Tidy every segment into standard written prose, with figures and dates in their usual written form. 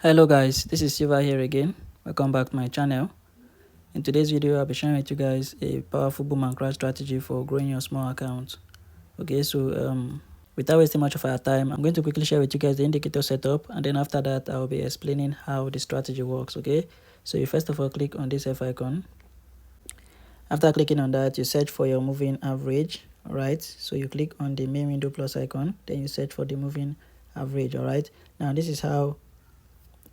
Hello guys, this is Silva here again. Welcome back to my channel. In today's video, I'll be sharing with you guys a powerful boom and crash strategy for growing your small account. Okay, so without wasting much of our time, I'm going to quickly share with you guys the indicator setup, and then after that, I'll be explaining how the strategy works. Okay, so you first of all click on this F icon. After clicking on that, you search for your moving average. Alright, so you click on the main window plus icon, then you search for the moving average. Alright, now this is how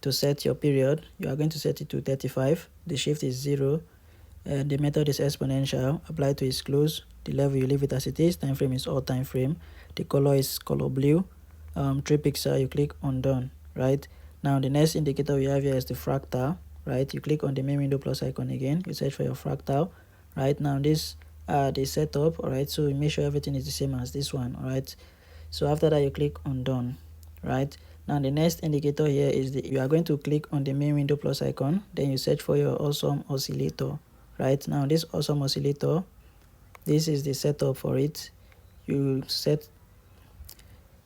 to set your period. You are going to set it to 35. The shift is 0. The method is exponential. Apply to its close. The level you leave it as it is. Time frame is all time frame. The color is color blue. 3 pixel. You click on done. Right now, the next indicator we have here is the fractal. Right, you click on the main window plus icon again. You search for your fractal. Right now, this the setup. All right, so you make sure everything is the same as this one. All right, so after that, you click on done. Right now, the next indicator here is you are going to click on the main window plus icon, then you search for your awesome oscillator. Right now, this awesome oscillator, this is the setup for it. You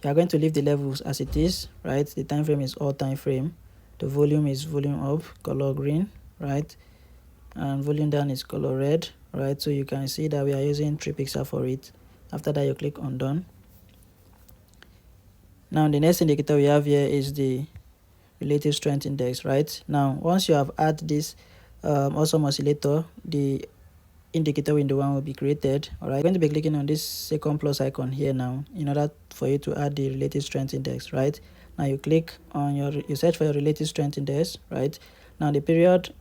are going to leave the levels as it is. Right, the time frame is all time frame. The volume is volume up, color green. Right, and volume down is color red. Right, so you can see that we are using 3 pixel for it. After that, you click on done. Now, the next indicator we have here is the relative strength index. Right now, once you have added this awesome oscillator, the indicator window one will be created. All right, I'm going to be clicking on this second plus icon here now in order for you to add the relative strength index. Right now, you click on you search for your relative strength index. Right now, the period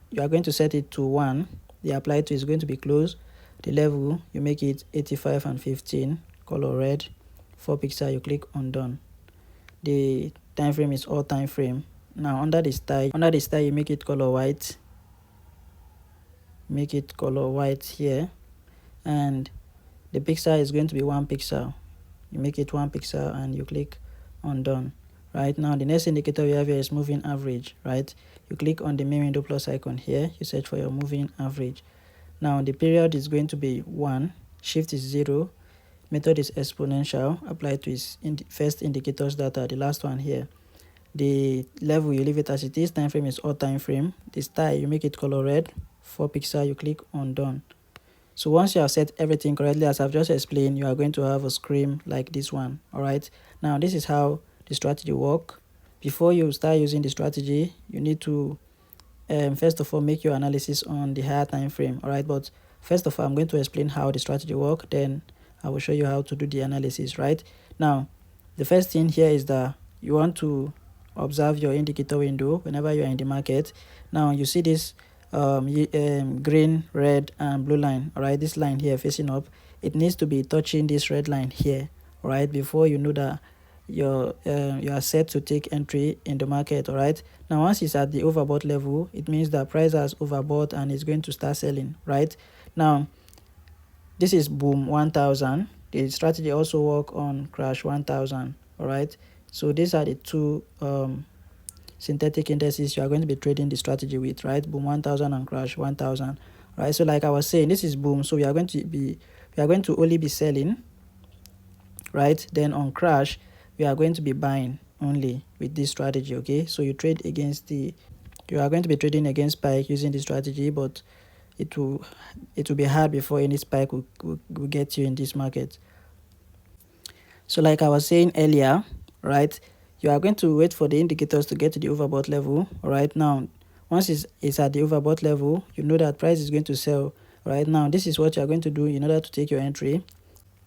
you are going to set it to 1. The apply to is going to be close. The level you make it 85 and 15, color red, 4 pixel. You click on done. The time frame is all time frame. Now under the style you make it color white. Make it color white here, and the pixel is going to be 1 pixel. You make it 1 pixel and you click on done. Right now, the next indicator we have here is moving average. Right, you click on the main window plus icon here. You search for your moving average. Now the period is going to be 1. Shift is 0. Method is exponential. Apply to its first indicators that are the last one here. The level you leave it as it is. Time frame is all time frame. The style you make it color red, 4 pixel. You click on done. So once you have set everything correctly, as I've just explained, you are going to have a screen like this one. All right, now this is how the strategy works. Before you start using the strategy, you need to first of all make your analysis on the higher time frame. All right, but first of all, I'm going to explain how the strategy works, then I will show you how to do the analysis. Right now, the first thing here is that you want to observe your indicator window whenever you are in the market. Now you see this green, red, and blue line. All right, this line here facing up, it needs to be touching this red line here. All right, before you know that you are set to take entry in the market. All right, now once it's at the overbought level, it means that price has overbought and is going to start selling. Right now, this is boom 1000. The strategy also work on crash 1000. All right, so these are the two synthetic indices you are going to be trading the strategy with. Right, boom 1000 and crash 1000. Right, so like I was saying, this is boom, so we are going to only be selling. Right, then on crash we are going to be buying only with this strategy. Okay, so you are going to be trading against spike using this strategy, but it will be hard before any spike will get you in this market. So like I was saying earlier, right, you are going to wait for the indicators to get to the overbought level. Right now, once it's at the overbought level, you know that price is going to sell. Right now, this is what you are going to do in order to take your entry.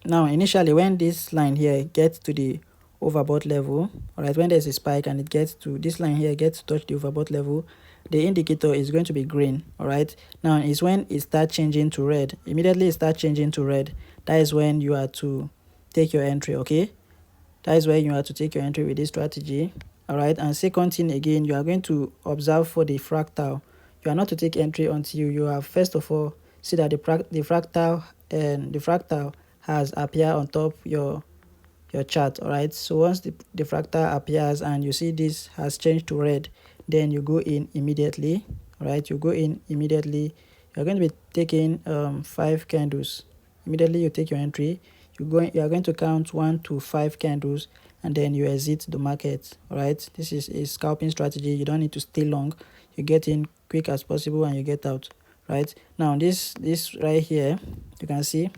Now initially, when this line here gets to the overbought level, all right, when there's a spike and it gets to this line here, gets to touch the overbought level, the indicator is going to be green. All right, now is when it starts changing to red. Immediately it starts changing to red, that is when you are to take your entry. Okay, that is when you are to take your entry with this strategy. All right, and second thing again, you are going to observe for the fractal. You are not to take entry until you have first of all see that the fractal has appeared on top your chart. All right, so once the fractal appears and you see this has changed to red, then you go in immediately. All right, you go in immediately. You're going to be taking 5 candles. Immediately you take your entry, you are going to count 1 to 5 candles, and then you exit the market. All right, this is a scalping strategy. You don't need to stay long. You get in quick as possible and you get out. Right now, this right here, you can see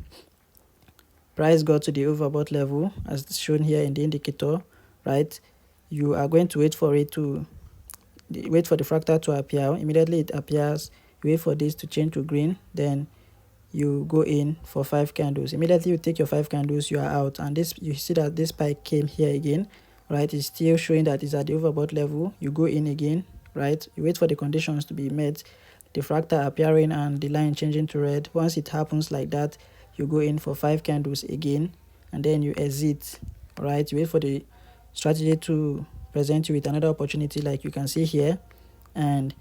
price got to the overbought level as shown here in the indicator. Right, you are going to wait for it to wait for the fractal to appear. Immediately it appears, you wait for this to change to green, then you go in for 5 candles. Immediately you take your 5 candles, you are out. And this, you see that this spike came here again, right? It's still showing that it's at the overbought level. You go in again, right? You wait for the conditions to be met, the fractal appearing and the line changing to red. Once it happens like that, you go in for 5 candles again, and then you exit. Right, you wait for the strategy to present you with another opportunity like you can see here, and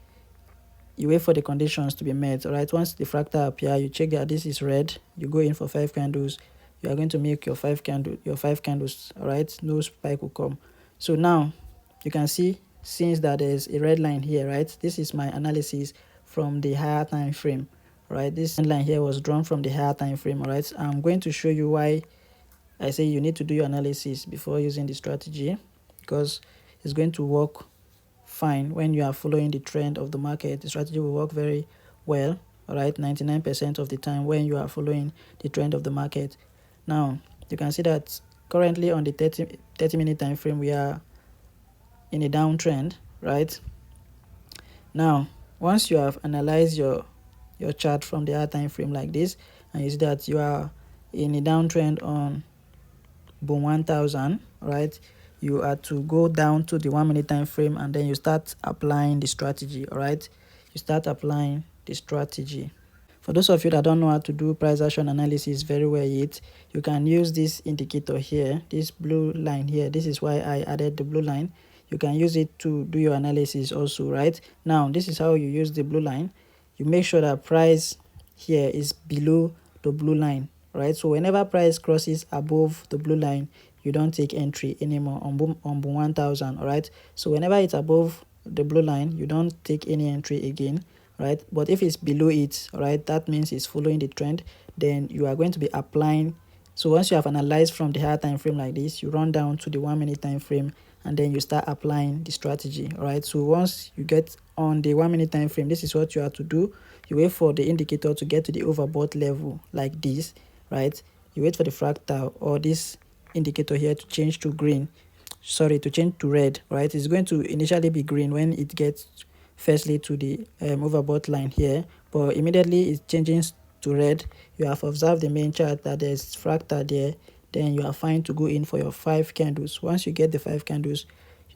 you wait for the conditions to be met. All right, once the fractal appear, you check that this is red, you go in for 5 candles. You are going to make your 5 candles. All right, no spike will come. So now you can see, since that there's a red line here, right, this is my analysis from the higher time frame. Right, this line here was drawn from the higher time frame. All right, I'm going to show you why I say you need to do your analysis before using the strategy, because it's going to work fine when you are following the trend of the market. The strategy will work very well, all right, 99% of the time when you are following the trend of the market. Now you can see that currently on the 30-minute time frame we are in a downtrend. Right, now once you have analyzed your chart from the higher time frame like this, and you see that you are in a downtrend on boom 1000, right, you are to go down to the 1 minute time frame, and then you start applying the strategy. All right, you start applying the strategy. For those of you that don't know how to do price action analysis very well yet, you can use this indicator here, this blue line here. This is why I added the blue line. You can use it to do your analysis also. Right, now this is how you use the blue line. You make sure that price here is below the blue line. Right, so whenever price crosses above the blue line, you don't take entry anymore on boom 1000. All right, so whenever it's above the blue line, you don't take any entry again. Right, but if it's below it, all right, that means it's following the trend. Then you are going to be applying. So once you have analyzed from the higher time frame like this, you run down to the 1 minute time frame, and then you start applying the strategy. All right, so once you get on the 1 minute time frame, this is what you have to do. You wait for the indicator to get to the overbought level like this. Right, you wait for the fractal or this indicator here to change to green, to change to red. Right, it's going to initially be green when it gets firstly to the overbought line here, but immediately it changes to red. You have observed the main chart that there's fractal there, then you are fine to go in for your 5 candles. Once you get the 5 candles,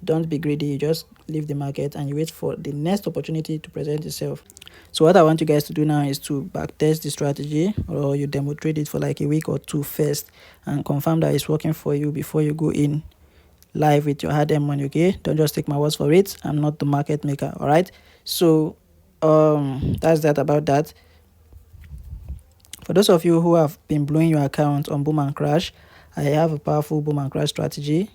don't be greedy, you just leave the market and you wait for the next opportunity to present itself. So what I want you guys to do now is to backtest the strategy, or you demo trade it for like a week or two first and confirm that it's working for you before you go in live with your hard-earned money. Okay, don't just take my words for it. I'm not the market maker. All right, so that's that about that. For those of you who have been blowing your account on boom and crash, I have a powerful boom and crash strategy.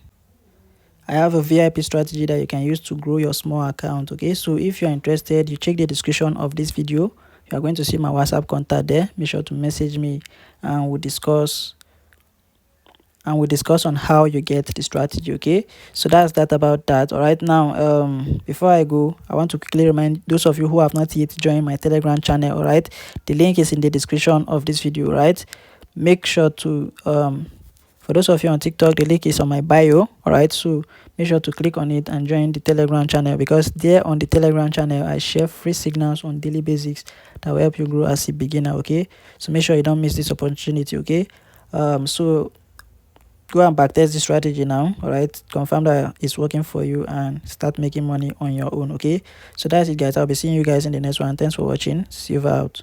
I have a VIP strategy that you can use to grow your small account. Okay, so if you're interested, you check the description of this video. You are going to see my WhatsApp contact there. Make sure to message me and we'll discuss on how you get the strategy. Okay, so that's that about that. All right, now before I go, I want to quickly remind those of you who have not yet joined my Telegram channel. All right, the link is in the description of this video. Right, make sure to for those of you on TikTok, the link is on my bio. All right, so make sure to click on it and join the Telegram channel, because there on the Telegram channel I share free signals on daily basics that will help you grow as a beginner. Okay, so make sure you don't miss this opportunity. Okay, so go and backtest the strategy now. All right, confirm that it's working for you and start making money on your own. Okay, so that's it guys. I'll be seeing you guys in the next one. Thanks for watching. See you out.